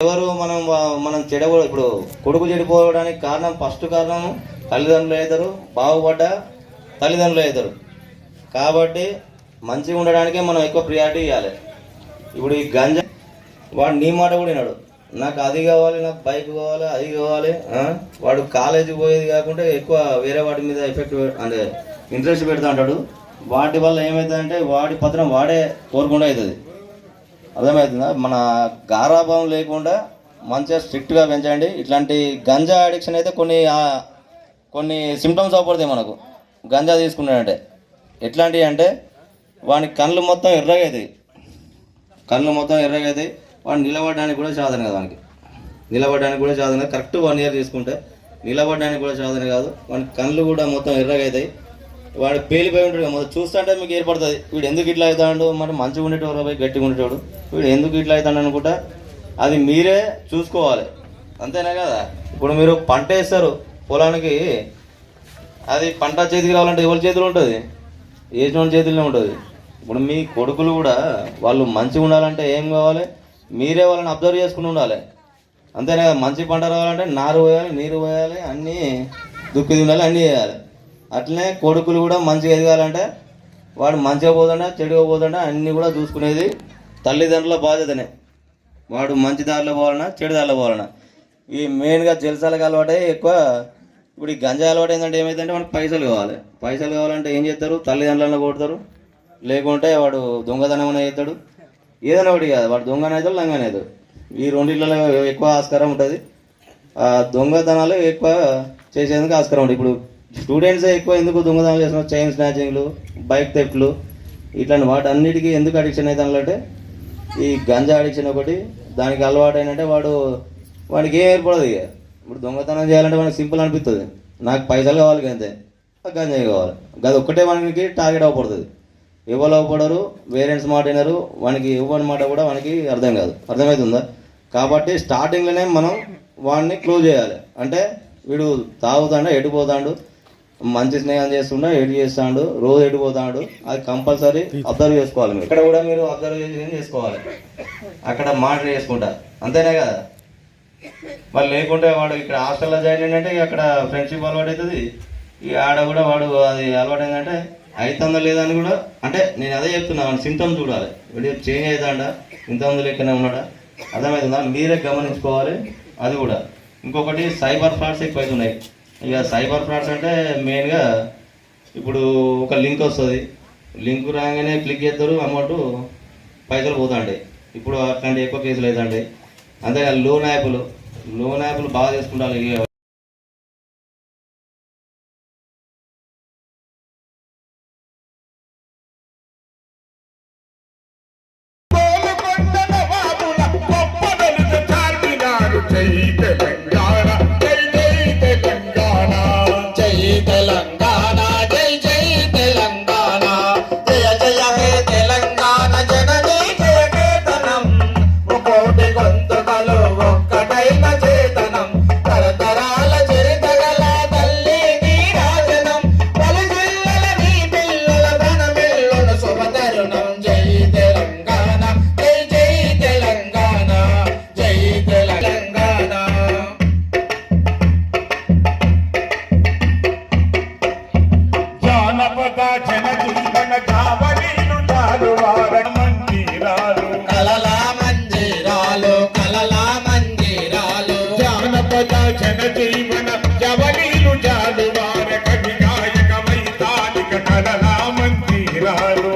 ఎవరు మనం ఇప్పుడు కొడుకు చెడిపోవడానికి కారణం ఫస్ట్ కారణం తల్లిదండ్రులు అవుతారు, బాగుపడ్డ తల్లిదండ్రులు అవుతారు. కాబట్టి మంచిగా ఉండడానికే మనం ఎక్కువ ప్రియారిటీ ఇవ్వాలి. ఇప్పుడు ఈ గంజా వాడు నీ మాట కూడా విన్నాడు, నాకు అది కావాలి, నాకు బైక్ కావాలి, అది కావాలి. వాడు కాలేజీకి పోయేది కాకుండా ఎక్కువ వేరే వాటి మీద ఎఫెక్ట్ అంటే ఇంట్రెస్ట్ పెడతా ఉంటాడు. వాటి వల్ల ఏమవుతుందంటే వాడి పత్రం వాడే కోరుకుండా అవుతుంది. అర్థమవుతుందా? మన గారాభావం లేకుండా మంచిగా స్ట్రిక్ట్గా పెంచండి. ఇట్లాంటి గంజా అడిక్షన్ అయితే కొన్ని సిమ్టమ్స్ అవపడతాయి మనకు. గంజా తీసుకున్నాడంటే ఎట్లాంటివి అంటే వాని కళ్ళు మొత్తం ఎర్రగా అవుతాయి. వాడు నిలబడడానికి కూడా సాధన కాదు. వానికి నిలబడడానికి కూడా సాధన కాదు. కరెక్ట్ 1 year తీసుకుంటే నిలబడడానికి కూడా సాధన కాదు. వాని కళ్ళు కూడా మొత్తం ఎర్రగా అవుతాయి. వాడు పేలిపోయి ఉంటాడు. మొదలు చూస్తుంటే మీకు ఏర్పడుతుంది, వీడు ఎందుకు ఇట్లా అవుతాడు, మరి మంచిగా ఉండేటోడు పోయి గట్టిగా ఉండేటోడు, వీడు ఎందుకు ఇట్లా అవుతాడు అనుకుంటా. అది మీరే చూసుకోవాలి, అంతేనా కదా? ఇప్పుడు మీరు పంట వేస్తారు పొలానికి, అది పంట చేతికి రావాలంటే ఎవరి చేతిలో ఉంటుంది? వేసిన వాళ్ళ చేతిలో ఉంటుంది. ఇప్పుడు మీ కొడుకులు కూడా వాళ్ళు మంచిగా ఉండాలంటే ఏం కావాలి? మీరే వాళ్ళని అబ్జర్వ్ చేసుకుని ఉండాలి, అంతేనా కదా? మంచి పంట రావాలంటే నారు పోయాలి, నీరు పోయాలి, అన్నీ దుక్కి తినాలి, అన్నీ చేయాలి. అట్లనే కొడుకులు కూడా మంచిగా ఎదగాలంటే వాడు మంచిగా పోతుండా చెడుగా పోతుండా అన్నీ కూడా చూసుకునేది తల్లిదండ్రుల బాధ్యతనే. వాడు మంచి దారిలో పోవాలన్నా చెడు దారిలో పోవాలన్నా. ఈ మెయిన్గా జలసాలకు అలవాటే ఎక్కువ. ఇప్పుడు ఈ గంజా అలవాటు ఏంటంటే ఏమైందంటే మనకు పైసలు కావాలంటే ఏం చేస్తారు? తల్లిదండ్రులను కొడతారు, లేకుంటే వాడు దొంగతనం అనే చేస్తాడు. ఏదైనా ఒకటి కాదు, వాడు దొంగనే అవుతాడు, లంగనే అవుతాడు. ఈ రెండిళ్ళలో ఎక్కువ ఆస్కారం ఉంటుంది. దొంగతనాలు ఎక్కువ చేసేందుకు ఆస్కారం ఉంటుంది. ఇప్పుడు స్టూడెంట్సే ఎక్కువ ఎందుకు దొంగతనాలు చేస్తున్నారు? చైన్ స్నాచింగ్లు, బైక్ థెఫ్ట్లు, ఇట్లాంటి వాటి అన్నిటికీ ఎందుకు అడిక్షన్ అవుతానంటే ఈ గంజా అడిక్షన్ ఒకటి. దానికి అలవాటు అయినంటే వాడికి ఏం ఏర్పడదు. ఇక ఇప్పుడు దొంగతనం చేయాలంటే మనకి సింపుల్ అనిపిస్తుంది, నాకు పైసలు కావాలి అంతే, గంజా కావాలి, అది ఒక్కటే వానికి టార్గెట్ అవ్వబడుతుంది. ఎవరు అవ్వబడరు, పేరెంట్స్ మాట వినరు, వానికి ఇవ్వని మాట కూడా వానికి అర్థం కాదు. అర్థమవుతుందా? కాబట్టి స్టార్టింగ్లోనే మనం వాడిని క్లోజ్ చేయాలి. అంటే వీడు తాగుతాడు, ఎడిపోతాడు, మంచి స్నేహం చేస్తుండో ఎడి చేస్తాడు, రోజు ఎడిపోతాడు, అది కంపల్సరీ అబ్జర్వ్ చేసుకోవాలి. మీరు ఇక్కడ కూడా మీరు అబ్జర్వ్ చేసుకోవాలి, అక్కడ మానిటర్ చేసుకుంటా, అంతేనే కదా? వాళ్ళు లేకుంటే వాడు ఇక్కడ హాస్టల్లో జాయిన్ అయిందంటే అక్కడ ఫ్రెండ్షిప్ అలవాటు అవుతుంది. ఈ ఆడ కూడా వాడు అది అలవాటు అయిందంటే అవుతుందా లేదా అని కూడా, అంటే నేను అదే చెప్తున్నా, వాడి సింటమ్స్ చూడాలి. వీడు చేంజ్ అవుతాడా, ఇంతమంది లెక్కనే ఉన్నాడా, అర్థమవుతుందా? మీరే గమనించుకోవాలి. అది కూడా ఇంకొకటి సైబర్ ఫ్రాడ్స్ ఎక్కువ అవుతున్నాయి. ఇక సైబర్ ఫ్రాడ్స్ అంటే మెయిన్గా ఇప్పుడు ఒక లింక్ వస్తుంది, లింక్ రాగానే క్లిక్ చేస్తారు, అమౌంట్ పైసలు పోతాండే. ఇప్పుడు అట్లాంటి ఎక్కువ కేసులు అవుతాండే. అంతేకాదు లోన్ యాప్లు బాగా చేసుకుంటారు. జనజీవన జవలీలు జాలువార కవి గాయక వైతాళిక కలలా మందిరాలు.